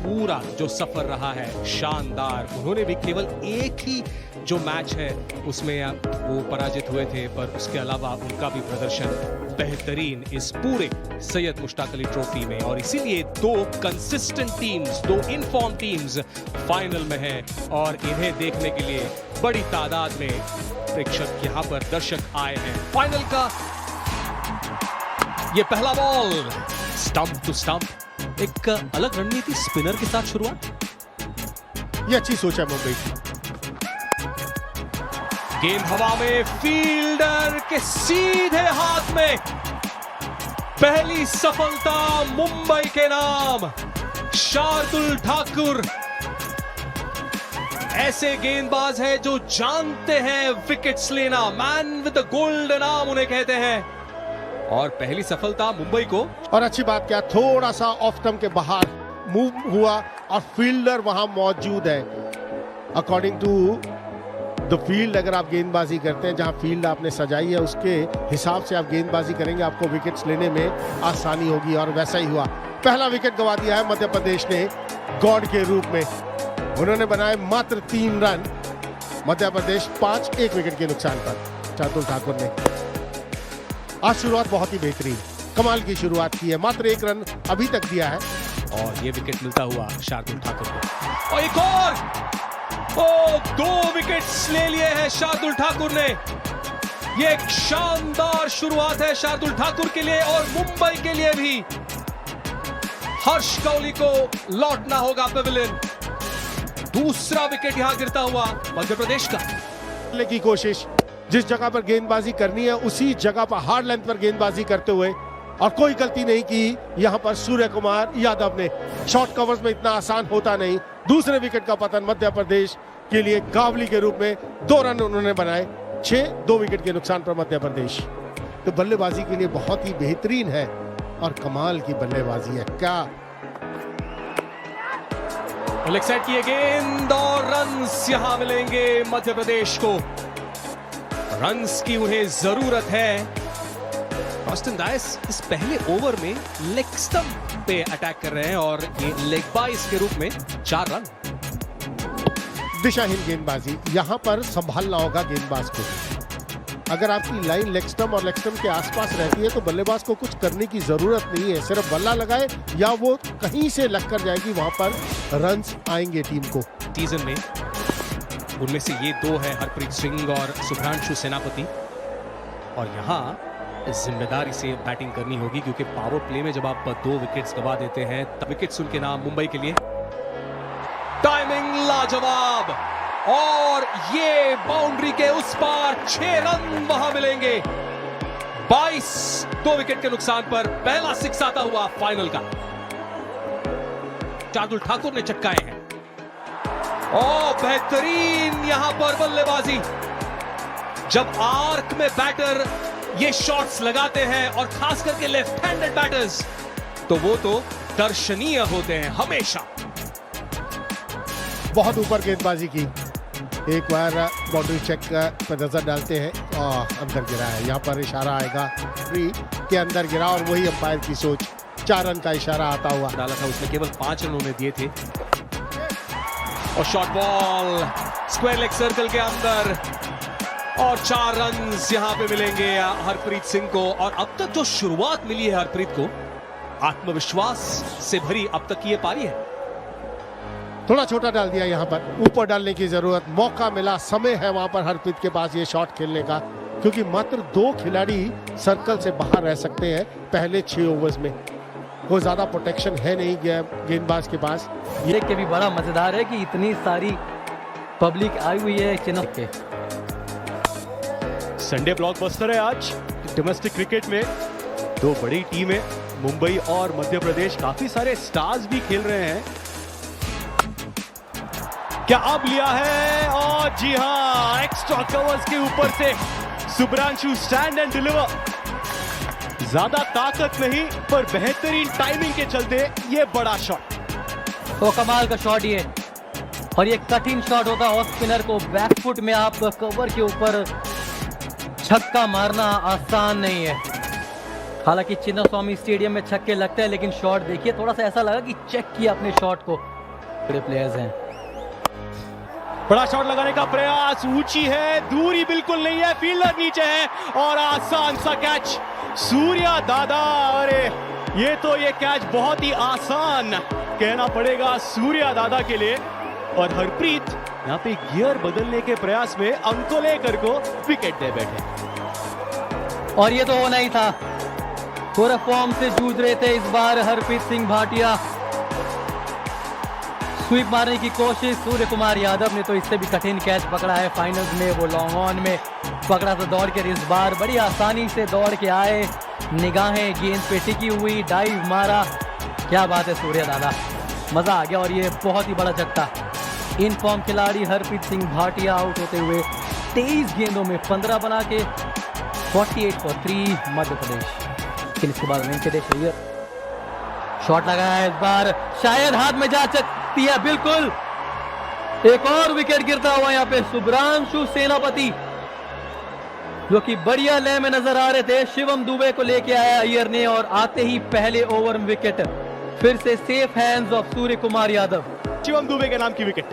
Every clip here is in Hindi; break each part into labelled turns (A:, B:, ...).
A: पूरा जो सफर रहा है शानदार। उन्होंने भी केवल एक ही जो मैच है उसमें वो पराजित हुए थे, पर उसके अलावा उनका भी प्रदर्शन बेहतरीन इस पूरे सैयद मुश्ताक अली ट्रॉफी में, और इसीलिए दो कंसिस्टेंट टीम्स, दो इनफॉर्म टीम्स फाइनल में हैं और इन्हें देखने के लिए बड़ी तादाद में प्रेक्षक यहां पर दर्शक आए हैं। फाइनल का ये पहला बॉल स्टंप टू स्टंप, एक अलग रणनीति स्पिनर के साथ शुरुआत।
B: ये अच्छी सोच है मुंबई की।
A: गेंद हवा में, फील्डर के सीधे हाथ में, पहली सफलता मुंबई के नाम। शार्दुल ठाकुर ऐसे गेंदबाज है जो जानते हैं विकेट्स लेना, man with the golden arm उन्हें कहते हैं, और पहली सफलता मुंबई को।
B: और अच्छी बात क्या, थोड़ा सा ऑफ स्टंप के बाहर मूव हुआ और फील्डर वहां मौजूद है। अकॉर्डिंग टू द फील्ड, अगर आप गेंदबाजी करते हैं, जहां फील्ड आपने सजाई है उसके हिसाब से आप गेंदबाजी करेंगे, आपको विकेट्स लेने में आसानी होगी, और वैसा ही हुआ। पहला विकेट गंवा दिया है मध्य प्रदेश ने गॉड के रूप में। उन्होंने बनाए मात्र 3 रन, मध्य प्रदेश 5-1 विकेट के नुकसान पर। शार्दुल ठाकुर ने आज शुरुआत बहुत ही बेहतरीन, कमाल की शुरुआत की है, मात्र 1 रन अभी तक दिया है,
A: और ये विकेट मिलता हुआ शार्दुल ठाकुर को। और एक और, 2 विकेट्स ले लिए हैं शार्दुल ठाकुर ने। ये एक शानदार शुरुआत है शार्दुल ठाकुर के लिए और मुंबई के लिए भी। हर्ष कोहली को लौटना होगा पेविलियन। दूसरा विकेट यहां गिरता हुआ मध्य प्रदेश का।
B: की कोशिश, जिस जगह पर गेंदबाजी करनी है उसी जगह पर हार्ड लेंथ पर गेंदबाजी करते हुए, और कोई गलती नहीं की यहां पर सूर्य कुमार यादव ने। शॉर्ट कवर्स में इतना आसान होता नहीं। दूसरे विकेट का पतन मध्य प्रदेश के लिए कावली के रूप में 2 रन उन्होंने बनाए। 2 विकेट के नुकसान पर मध्य प्रदेश। तो बल्लेबाजी के लिए बहुत ही बेहतरीन है और कमाल की बल्लेबाजी है। क्या
A: लेग साइड की गेंद, और रन्स यहां मिलेंगे मध्य प्रदेश को। रन्स की उन्हें जरूरत है। ऑस्टिन डायस इस पहले ओवर में लेग स्टंप पे अटैक कर रहे हैं और ये लेग बाइस के रूप में 4 रन।
B: दिशाहीन गेंदबाजी, यहां पर संभालना होगा गेंदबाज को। अगर आपकी लाइन लेग स्टंप और लेग स्टंप के आसपास रहती है तो बल्लेबाज को कुछ करने की जरूरत नहीं है, सिर्फ बल्ला लगाए या वो कहीं से लग कर जाएगी, वहां पर रन्स आएंगे टीम को।
A: सीजन में उनमें से ये 2 है, हरप्रीत सिंह और शुभ्रांशु सेनापति, और यहां जिम्मेदारी से बैटिंग करनी होगी क्योंकि पावर प्ले में जब आप 2 विकेट्स गवा देते हैं तब विकेट्स उनके नाम मुंबई के लिए। टाइमिंग लाजवाब, और ये बाउंड्री के उस पार 6 रन वहां मिलेंगे। 22, 2 विकेट के नुकसान पर पहला 6 आता हुआ फाइनल का। शार्दुल ठाकुर ने चटकाए हैं। बेहतरीन यहां पर बल्लेबाजी। जब आर्क में बैटर ये शॉट्स लगाते हैं और खास करके लेफ्ट हैंडेड बैटर्स, तो वो तो दर्शनीय होते हैं हमेशा।
B: बहुत ऊपर गेंदबाजी की। एक बार बाउंड्री चेक पर नजर डालते हैं, अंदर गिरा है। यहाँ पर इशारा आएगा के अंदर गिरा, और वही अंपायर की सोच। 4 रन का इशारा आता हुआ
A: डाला था उसने, केवल 5 रन उन्हें दिए थे। और short ball square leg circle के अंदर, और 4 रन यहां पे मिलेंगे हरप्रीत सिंह को। और अब तक जो शुरुआत मिली है हरप्रीत को, आत्मविश्वास से भरी अब तक की ये पारी है।
B: थोड़ा छोटा डाल दिया, यहाँ पर ऊपर डालने की जरूरत, मौका मिला, समय है वहां पर हरप्रीत के पास ये शॉट खेलने का, क्योंकि मात्र 2 खिलाड़ी सर्कल से बाहर रह सकते हैं पहले 6 ओवर्स में। कोई ज्यादा प्रोटेक्शन है नहीं गेंदबाज के पास।
C: ये के भी बड़ा मजेदार है कि इतनी सारी पब्लिक आई हुई है चेन्नई के।
D: संडे ब्लॉकबस्टर है आज डोमेस्टिक क्रिकेट में। 2 बड़ी टीमें मुंबई और मध्य प्रदेश, काफी सारे स्टार्स भी खेल रहे हैं। क्या अब लिया है, और जी हां, एक्स्ट्रा कवर्स के ऊपर से शुभ्रांशु स्टैंड एंड डिलीवर। ज्यादा ताकत नहीं पर बेहतरीन टाइमिंग के चलते ये बड़ा शॉट।
C: तो कमाल का शॉट ये, और ये कठिन शॉट होता है ऑफ स्पिनर को। बैक फुट में आप कवर के ऊपर छक्का मारना आसान नहीं है। हालांकि चिन्नास्वामी स्टेडियम में छक्के लगते हैं, लेकिन शॉट देखिए, थोड़ा सा ऐसा लगा कि चेक किया अपने शॉट को। बड़े प्लेयर्स हैं।
D: बड़ा शॉट लगाने का प्रयास, ऊंची है, दूरी बिल्कुल नहीं है, फील्डर नीचे है और आसान सा कैच सूर्या दादा। अरे ये कैच बहुत ही आसान कहना पड़ेगा सूर्या दादा के लिए। और हरप्रीत यहाँ पे गियर बदलने के प्रयास में अंकोलेकर को विकेट दे बैठे।
C: और ये तो होना ही था, पूरा फॉर्म से जूझ रहे थे इस बार हरप्रीत सिंह भाटिया। स्वीप मारने की कोशिश, सूर्य कुमार यादव ने तो इससे भी कठिन कैच पकड़ा है फाइनल्स में, वो लॉन्ग ऑन में पकड़ा था दौड़ के। इस बार बड़ी आसानी से दौड़ के आए, निगाहें गेंद पे टिकी हुई, डाइव मारा। क्या बात है सूर्या दादा, मजा आ गया। और ये बहुत ही बड़ा झटका, इन फॉर्म खिलाड़ी हरप्रीत सिंह भाटिया आउट होते हुए 23 गेंदों में 15 बना के 48 फॉर 3 मध्य प्रदेश। लेकिन इसके बाद वेंकटेश अय्यर शॉट लगाया है, इस बार शायद हाथ में जा सकती है, बिल्कुल। एक और विकेट गिरता हुआ यहाँ पे शुभ्रांशु सेनापति, जो कि बढ़िया लय में नजर आ रहे थे। शिवम दुबे को लेके आया अय्यर ने और आते ही पहले ओवर में विकेट फिर से safe hands of Surya Kumar Yadav.
D: Shivam Dubey के नाम की विकेट।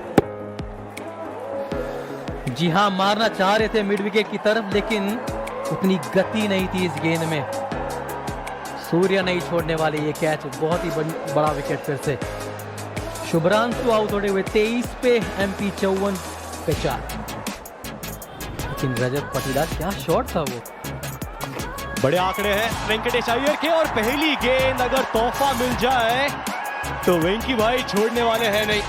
C: जी हां, मारना चाह रहे थे मिड विकेट की तरफ, लेकिन उतनी गति नहीं थी इस गेंद में। सूर्या नहीं छोड़ने वाले ये कैच, बहुत ही बड़ा विकेट फिर से। शुभ्रांशु आउट होते हुए 23 पे, MP 54 पे 4। लेकिन रजत पाटीदार, क्या शॉट था वो।
D: बड़े आंकड़े हैं वेंकटेश अय्यर के और पहली गेंद अगर तोहफा मिल जाए तो वेंकी भाई छोड़ने वाले हैं नहीं।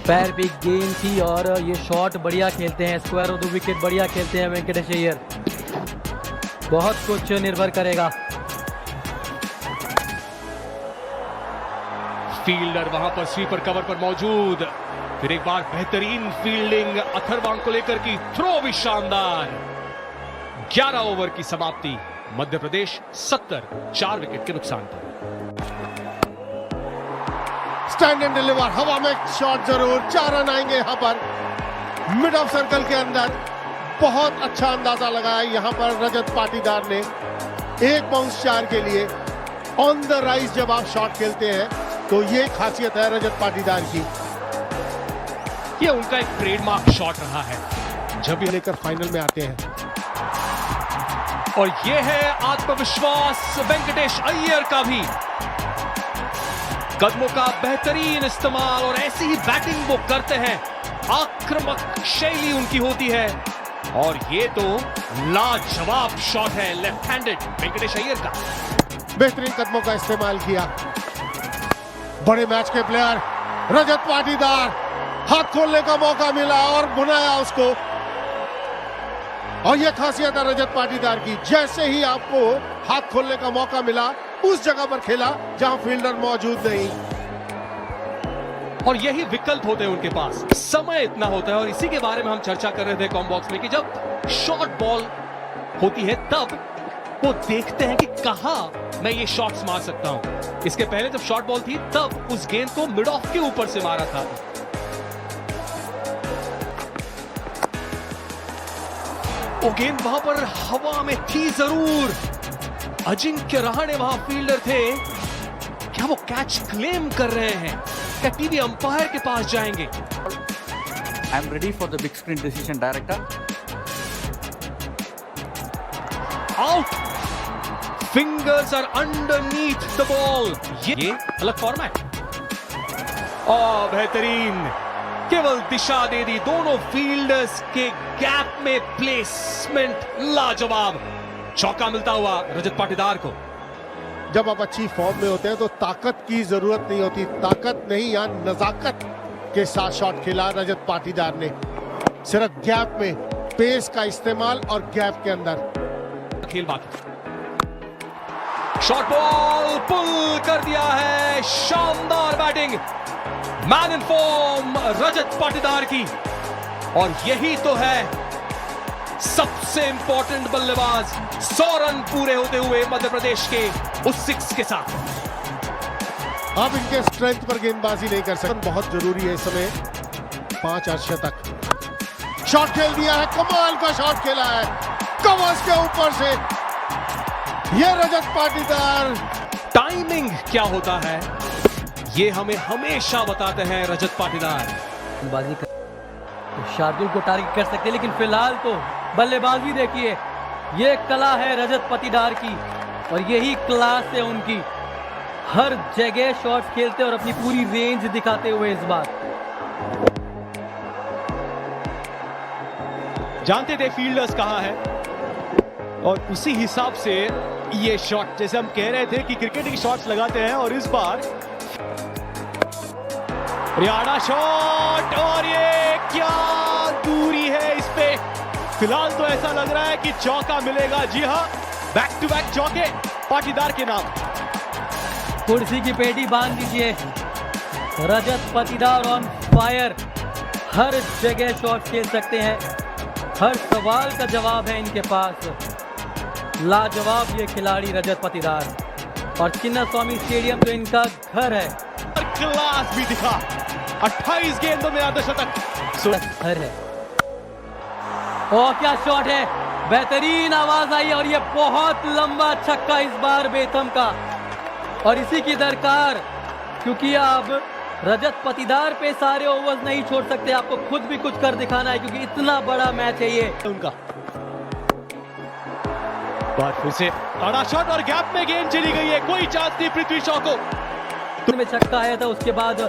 C: पैर पे गेंद थी और ये शॉट बढ़िया खेलते हैं, स्क्वायर ऑफ द विकेट बढ़िया खेलते हैं वेंकटेश अय्यर। बहुत कुछ निर्भर करेगा।
A: फील्डर वहां पर स्वीपर कवर पर मौजूद, फिर एक बार बेहतरीन फील्डिंग अथर्व को लेकर की, थ्रो भी शानदार। 11 ओवर की समाप्ति, मध्य प्रदेश 70, 4 विकेट के नुकसान पर।
B: स्टैंड एंड डिलीवर, हवा में शॉट जरूर, 4 रन आएंगे यहां पर मिड ऑफ सर्कल के अंदर। बहुत अच्छा अंदाजा लगाया यहां पर रजत पाटीदार ने। 1 बाउंस 4 के लिए ऑन द राइज जब आप शॉट खेलते हैं तो ये खासियत है रजत पाटीदार की।
A: ये उनका एक ट्रेडमार्क शॉट रहा है
B: जब भी लेकर फाइनल में आते हैं।
A: और ये है आत्मविश्वास वेंकटेश अय्यर का भी। कदमों का बेहतरीन इस्तेमाल और ऐसी ही बैटिंग वो करते हैं, आक्रामक शैली उनकी होती है। और ये तो लाजवाब शॉट है लेफ्ट हैंडेड वेंकटेश अय्यर का।
B: बेहतरीन कदमों का इस्तेमाल किया। बड़े मैच के प्लेयर रजत पाटीदार, हाथ खोलने का मौका मिला और बुनाया उसको। और यह खासियत है रजत पाटीदार की, जैसे ही आपको हाथ खोलने का मौका मिला उस जगह पर खेला जहां फील्डर मौजूद नहीं।
A: और यही विकल्प होते हैं उनके पास, समय इतना होता है। और इसी के बारे में हम चर्चा कर रहे थे कॉम बॉक्स में कि जब शॉर्ट बॉल होती है तब वो देखते हैं कि कहां मैं ये शॉट्स मार सकता हूं। इसके पहले जब शॉर्ट बॉल थी तब उस गेंद को मिड ऑफ के ऊपर से मारा था। वो गेंद वहां पर हवा में थी जरूर, अजिंक्य रहाणे वहां फील्डर थे। क्या वो कैच क्लेम कर रहे हैं? क्या टीवी अंपायर के पास जाएंगे?
E: I am ready for the big screen decision, director.
A: Out. Fingers are underneath the ball. ये अलग फॉर्मेट। बेहतरीन, केवल दिशा दे दी दोनों फील्डर्स के गैप में, प्लेसमेंट लाजवाब। चौका मिलता हुआ रजत पाटीदार को।
B: जब आप अच्छी फॉर्म में होते हैं तो ताकत की जरूरत नहीं होती, ताकत नहीं या नजाकत के साथ शॉट खेला रजत पाटीदार ने। सिर्फ गैप में पेस का इस्तेमाल और गैप के अंदर
A: खेल बाकी। शॉर्ट बॉल पुल कर दिया है, शानदार batting, man in form Rajat Patidar की। और यही तो है सबसे इंपॉर्टेंट बल्लेबाज। 100 रन पूरे होते हुए मध्य प्रदेश के उस 6 के साथ।
B: आप इनके स्ट्रेंथ पर गेंदबाजी नहीं कर सकते, बहुत जरूरी है इस समय 5 अर्धशतक। शॉट खेल दिया है, कमाल का शॉट खेला है कवर्स के ऊपर से। यह रजत पाटीदार,
A: टाइमिंग क्या होता है ये हमें हमेशा बताते हैं रजत पाटीदार।
C: बाजी कर तो शार्दुल को टारगेट कर सकते हैं, लेकिन फिलहाल तो बल्लेबाजी देखिए, ये कला है रजत पाटीदार की और यही क्लास है उनकी। हर जगह शॉट्स खेलते और अपनी पूरी रेंज दिखाते हुए इस बार।
D: जानते थे फील्डर्स कहां है और उसी हिसाब से ये शॉट, जैसे हम कह रहे थे कि क्रिकेट की शॉट्स लगाते हैं, और इस बार रियाड़ा शॉट, और ये क्या दूरी है इस पे। फिलहाल तो ऐसा लग रहा है कि चौका मिलेगा। जी हां, बैक टू बैक चौके पाटीदार के नाम।
C: कुर्सी की पेटी बांध दीजिए, रजत पाटीदार ऑन फायर। हर जगह शॉट खेल सकते हैं, हर सवाल का जवाब है इनके पास। लाजवाब ये खिलाड़ी रजत पाटीदार, और चिन्नास्वामी स्टेडियम तो इनका घर है।
D: क्लास भी दिखा, 28 गेंदों में अर्धशतक
C: घर है। और क्या शॉट है, बेहतरीन आवाज आई, और ये बहुत लंबा छक्का इस बार बेथम का, और इसी की दरकार, क्योंकि अब रजत पाटीदार पे सारे ओवर्स नहीं छोड़ सकते, आपको खुद भी कुछ कर दिखाना है, क्योंकि इतना बड़ा मैच है ये
D: उनका। बात फिर से बड़ा शॉट और गैप में गेंद चली गई है, कोई चांस नहीं पृथ्वी शॉ को।
C: में छक्का आया था, उसके बाद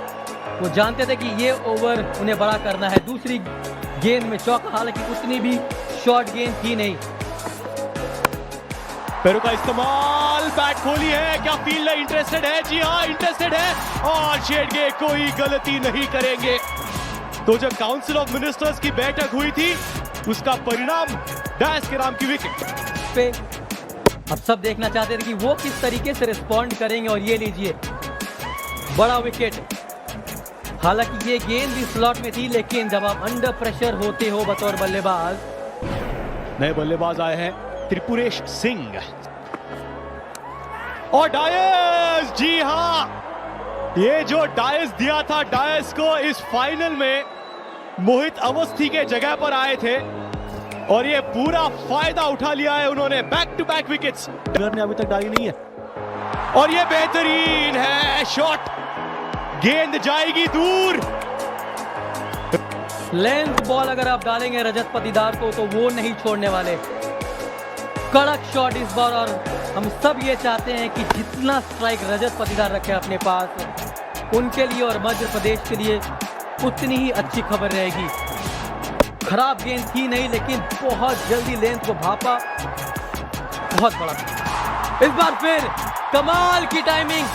C: वो जानते थे कि ये ओवर उन्हें बड़ा करना है। दूसरी गेंद में चौका, हालांकि उतनी भी शॉर्ट गेंद थी नहीं।
D: पैरों का इस्तेमाल, बैट खोली है, क्या फील्डर इंटरेस्टेड है? जी हाँ, इंटरेस्टेड है, और शेडगे कोई गलती नहीं करेंगे। तो जब काउंसिल ऑफ मिनिस्टर्स की बैठक हुई थी, उसका परिणाम डायस के नाम की विकेट
C: पे अब सब देखना चाहते थे कि वो किस तरीके से रिस्पॉन्ड करेंगे, और ये लीजिए बड़ा विकेट। हालांकि ये गेंद भी स्लॉट में थी, लेकिन जब आप अंडर प्रेशर होते हो बतौर बल्लेबाज।
D: नए बल्लेबाज आए हैं त्रिपुरेश सिंह और डायस। जी हां, ये जो डायस दिया था, डायस को इस फाइनल में मोहित अवस्थी के जगह पर आए थे, और ये पूरा फायदा उठा लिया है उन्होंने। बैक टू बैक विकेट्स ने अभी तक डाली नहीं है, और ये बेहतरीन है शॉट, गेंद जाएगी दूर।
C: लेंथ बॉल अगर आप डालेंगे रजत पाटीदार को, तो वो नहीं छोड़ने वाले। कड़क शॉट इस बार, और हम सब ये चाहते हैं कि जितना स्ट्राइक रजत पाटीदार रखे अपने पास, उनके लिए और मध्य प्रदेश के लिए उतनी ही अच्छी खबर रहेगी। खराब गेंद थी नहीं, लेकिन बहुत जल्दी लेंथ को भापा, बहुत बड़ा। इस बार फिर कमाल की टाइमिंग,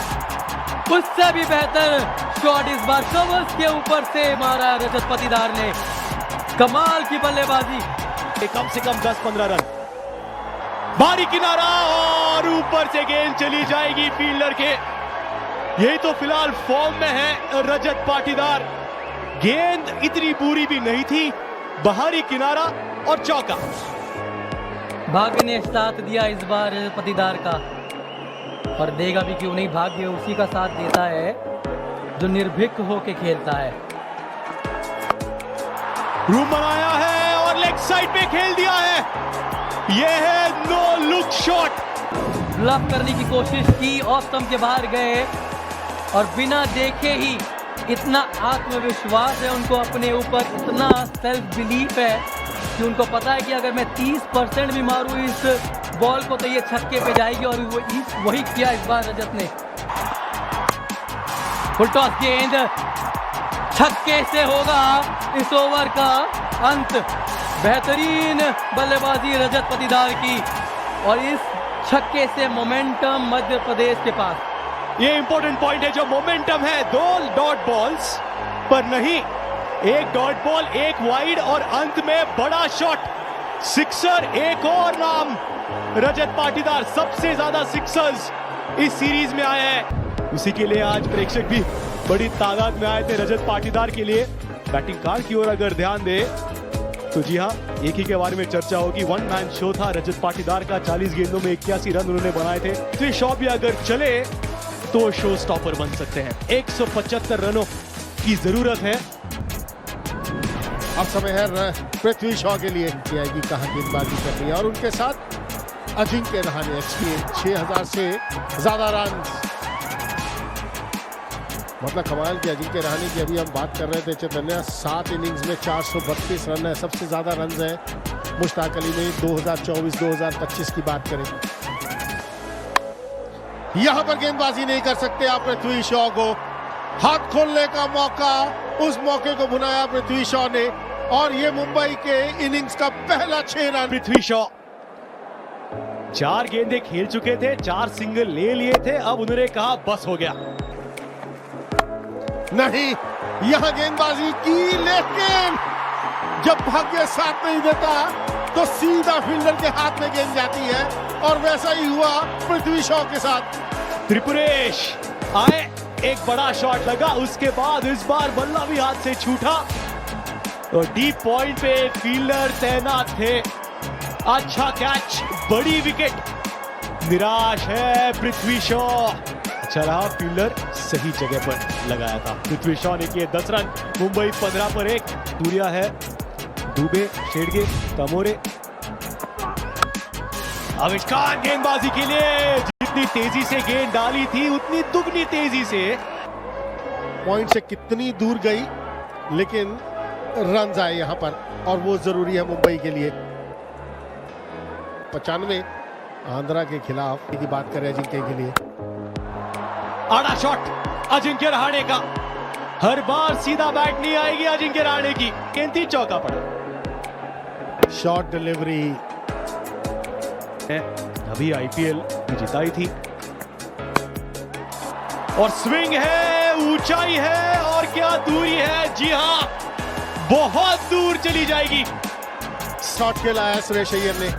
C: उससे भी बेहतर शॉट इस बार कवर्स के ऊपर से मारा रजत पाटीदार ने। कमाल की बल्लेबाजी,
D: कम से कम 10-15 रन। बारी किनारा, और ऊपर से गेंद चली जाएगी फील्डर के। यही तो फिलहाल फॉर्म में है रजत पाटीदार। गेंद इतनी बुरी भी नहीं थी, बाहरी किनारा और चौका।
C: भाग्य ने साथ दिया इस बार पाटीदार का, और देगा भी क्यों नहीं। भाग्य उसी का साथ देता है जो निर्भीक होके खेलता है।
D: रूम बनाया है और लेग साइड पे खेल दिया है। यह है नो लुक शॉट।
C: ब्लफ करने की कोशिश की, ऑफ स्टंप के बाहर गए, और बिना देखे ही इतना आत्मविश्वास है उनको अपने ऊपर, इतना सेल्फ बिलीफ है कि उनको पता है कि अगर मैं 30% भी मारूं इस बॉल को, तो ये छक्के पे जाएगी, और वही किया इस बार रजत ने। फुल टॉस गेंद, छक्के से होगा इस ओवर का अंत। बेहतरीन बल्लेबाजी रजत पाटीदार की, और इस छक्के से मोमेंटम मध्य प्रदेश के पास।
D: ये इंपॉर्टेंट पॉइंट है, जो मोमेंटम है 2 डॉट बॉल्स पर नहीं, 1 डॉट बॉल, 1 वाइड, और अंत में बड़ा शॉट, सिक्सर। एक और नाम रजत पाटीदार, सबसे ज्यादा सिक्सर्स इस सीरीज में आए हैं। उसी के लिए आज प्रेक्षक भी बड़ी तादाद में आए थे रजत पाटीदार के लिए। बैटिंग कार्ड की ओर अगर ध्यान दे तो जी हाँ, एक ही के बारे में चर्चा होगी। 1 मैन शो था रजत पाटीदार का, 40 गेंदों में 81 रन उन्होंने बनाए थे। तो ये शॉट भी अगर चले तो शो स्टॉपर बन सकते हैं। 175 रनों की जरूरत है।
B: अब समय है पृथ्वी शॉ के लिए कि आएगी कहां गेंदबाजी करनी है, और उनके साथ अजिंक्य रहाणे। 6000 से ज्यादा रन मतलब कमाल की अजिंक्य रहाणे की अभी हम बात कर रहे थे चैतन्य, 7 इनिंग्स में 432 रन है, सबसे ज्यादा रन है मुश्ताक अली में 2024-2025 की बात करें। यहां पर गेंदबाजी नहीं कर सकते आप पृथ्वी शॉ को, हाथ खोलने का मौका, उस मौके को भुनाया पृथ्वी शॉ ने और ये मुंबई के इनिंग्स का पहला 6 रन।
D: पृथ्वी शॉ 4 गेंदें खेल चुके थे, 4 सिंगल ले लिए थे, अब उन्होंने कहा बस हो गया।
B: नहीं, यहां गेंदबाजी की, लेकिन जब भाग्य साथ नहीं देता तो सीधा फील्डर के हाथ में गेंद जाती है और वैसा ही हुआ पृथ्वी शॉ के साथ।
D: त्रिपुरेश आए, एक बड़ा शॉट लगा, उसके बाद इस बार बल्ला भी हाथ से छूटा और डीप पॉइंट पे एक फील्डर तैनात थे। अच्छा कैच, बड़ी विकेट। निराश है पृथ्वी शॉ। अच्छा रहा, फील्डर सही जगह पर लगाया था। पृथ्वी शॉ ने किए 10 रन, मुंबई 15 पर 1। सूर्या है, दुबे, शेडगे, तमोरे। आविष्कार गेंदबाजी के लिए, जितनी तेजी से गेंद डाली थी उतनी दुगनी तेजी से।
B: पॉइंट से कितनी दूर गई, लेकिन रन आए यहां पर और वो जरूरी है मुंबई के लिए। 95 आंध्रा के खिलाफ की बात करें अजिंक्य के लिए।
D: आड़ा शॉट अजिंक्य रहाणे का, हर बार सीधा बैट नहीं आएगी अजिंक्य रहाणे की। केंती चौका पड़ा,
B: शॉर्ट डिलीवरी,
D: अभी आईपीएल जिताई थी और स्विंग है, ऊंचाई है और क्या दूरी है। जी हां, बहुत दूर चली जाएगी।
B: शॉट खेला सुरेश अय्यर ने,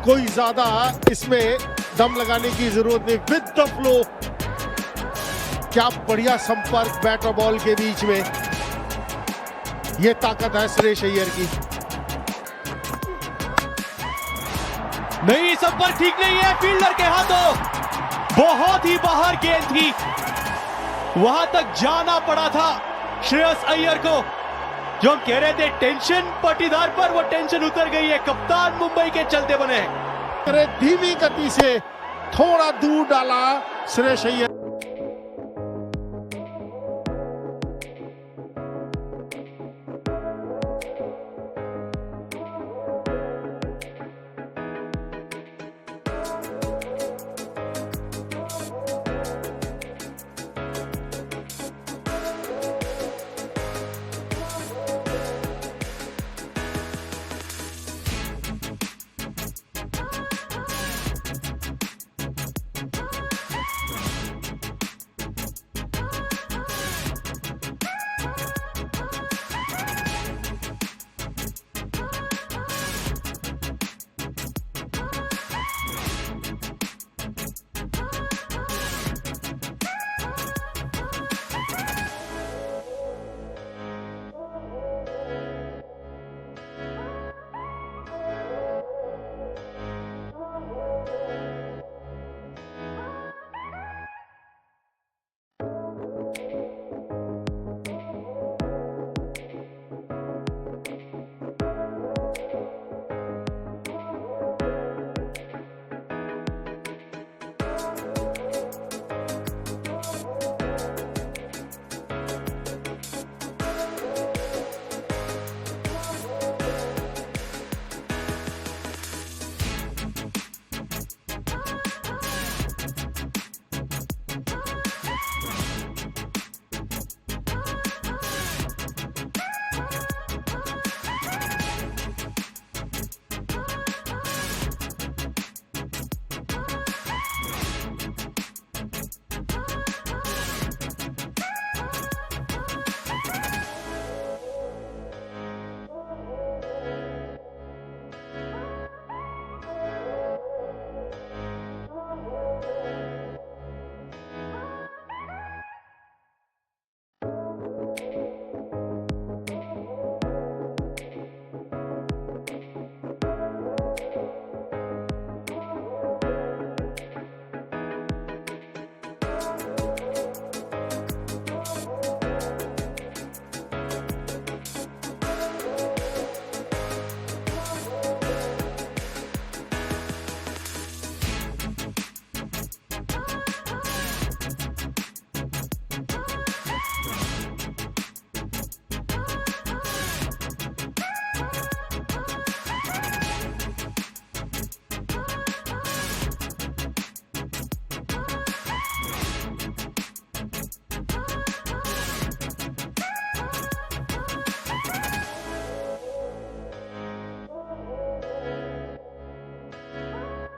B: कोई ज्यादा इसमें दम लगाने की जरूरत नहीं, विद द फ्लो। क्या बढ़िया संपर्क बैट और बॉल के बीच में, यह ताकत है सुरेश अय्यर की।
D: नहीं, संपर्क ठीक नहीं है फील्डर के हाथों, बहुत ही बाहर गेंद थी, वहां तक जाना पड़ा था श्रेयस अय्यर को। जो हम कह रहे थे टेंशन पाटीदार पर, वो टेंशन उतर गई है। कप्तान मुंबई के चलते बने हैं।
B: धीमी गति से थोड़ा दूर डाला सुरेश अय्यर।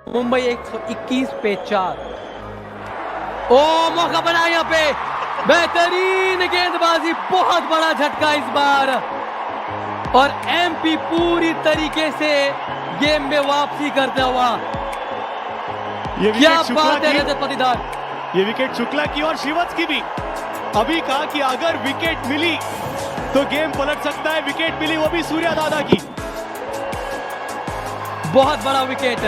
C: मुंबई 121 पे 4। ओ मौका बना यहाँ पे, बेहतरीन गेंदबाजी, बहुत बड़ा झटका इस बार, और एमपी पूरी तरीके से गेम में वापसी करता हुआ।
D: ये
C: क्या
D: विकेट शुक्ला
C: बात है
D: की,
C: रजत पाटीदार।
D: ये विकेट शुक्ला की और शिवत्स की भी। अभी कहा कि अगर विकेट मिली तो गेम पलट सकता है, विकेट मिली वो भी सूर्या दादा की।
C: बहुत बड़ा विकेट।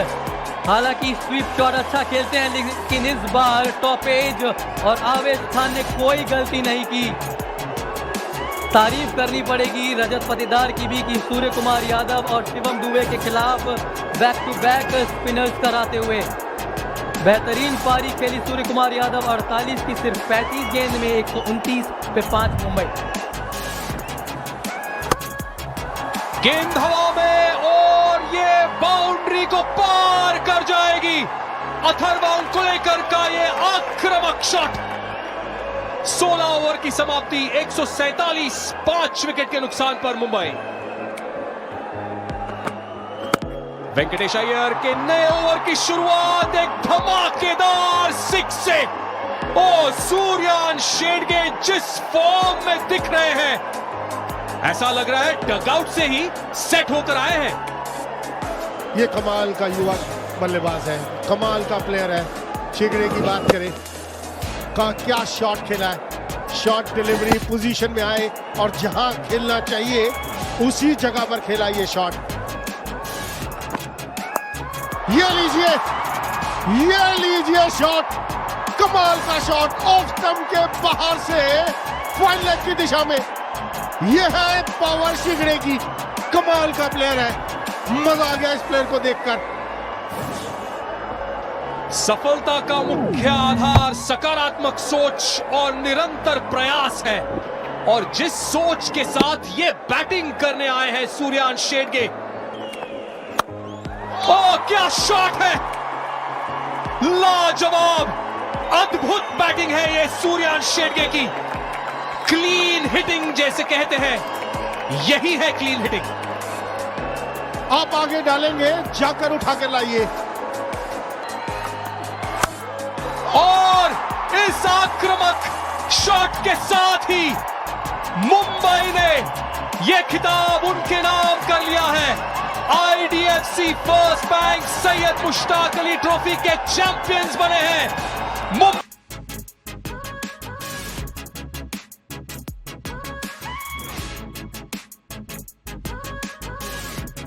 C: हालांकि स्वीप शॉट अच्छा खेलते हैं, लेकिन इस बार टॉप एज और आवेश खान ने कोई गलती नहीं की। तारीफ करनी पड़ेगी रजत पाटीदार की भी कि सूर्य कुमार यादव और शिवम दुबे के खिलाफ बैक टू बैक स्पिनर्स कराते हुए बेहतरीन पारी खेली सूर्य कुमार यादव। 48 की सिर्फ 35 गेंद में 129 पे 5 मुंबई।
A: गेंद हवा में और ये बाउंड्री को पार कर जाएगी। अथर्वबाउंड को लेकर का ये आक्रामक शॉट। 16 ओवर की समाप्ति, 147, 5 विकेट के नुकसान पर मुंबई। वेंकटेश अय्यर के नए ओवर की शुरुआत एक धमाकेदार सिक्स से। ओ सूर्यान शेडगे जिस फॉर्म में दिख रहे हैं, ऐसा लग रहा है डगआउट से ही सेट होकर आए हैं।
B: ये कमाल का युवा बल्लेबाज है, कमाल का प्लेयर है। शिगड़े की बात करें का क्या शॉट खेला है, शॉट डिलीवरी, पोजीशन में आए और जहां खेलना चाहिए उसी जगह पर खेला ये शॉट। ये लीजिए शॉट, कमाल का शॉट, ऑफ स्टंप के बाहर से फाइन लेग की दिशा में। ये है पावर शिगड़े की, कमाल का प्लेयर है, मजा आ गया इस प्लेयर को देखकर।
A: सफलता का मुख्य आधार सकारात्मक सोच और निरंतर प्रयास है, और जिस सोच के साथ ये बैटिंग करने आए हैं सूर्यान शेडगे। ओ क्या शॉट है, लाजवाब, अद्भुत बैटिंग है ये सूर्यान शेडगे की। क्लीन हिटिंग जैसे कहते हैं, यही है क्लीन हिटिंग।
B: आप आगे डालेंगे, जाकर उठा कर लाइए।
A: और इस आक्रामक शॉट के साथ ही मुंबई ने यह खिताब उनके नाम कर लिया है। IDFC first bank Syed Mushtaq Ali trophy के चैंपियंस बने हैं।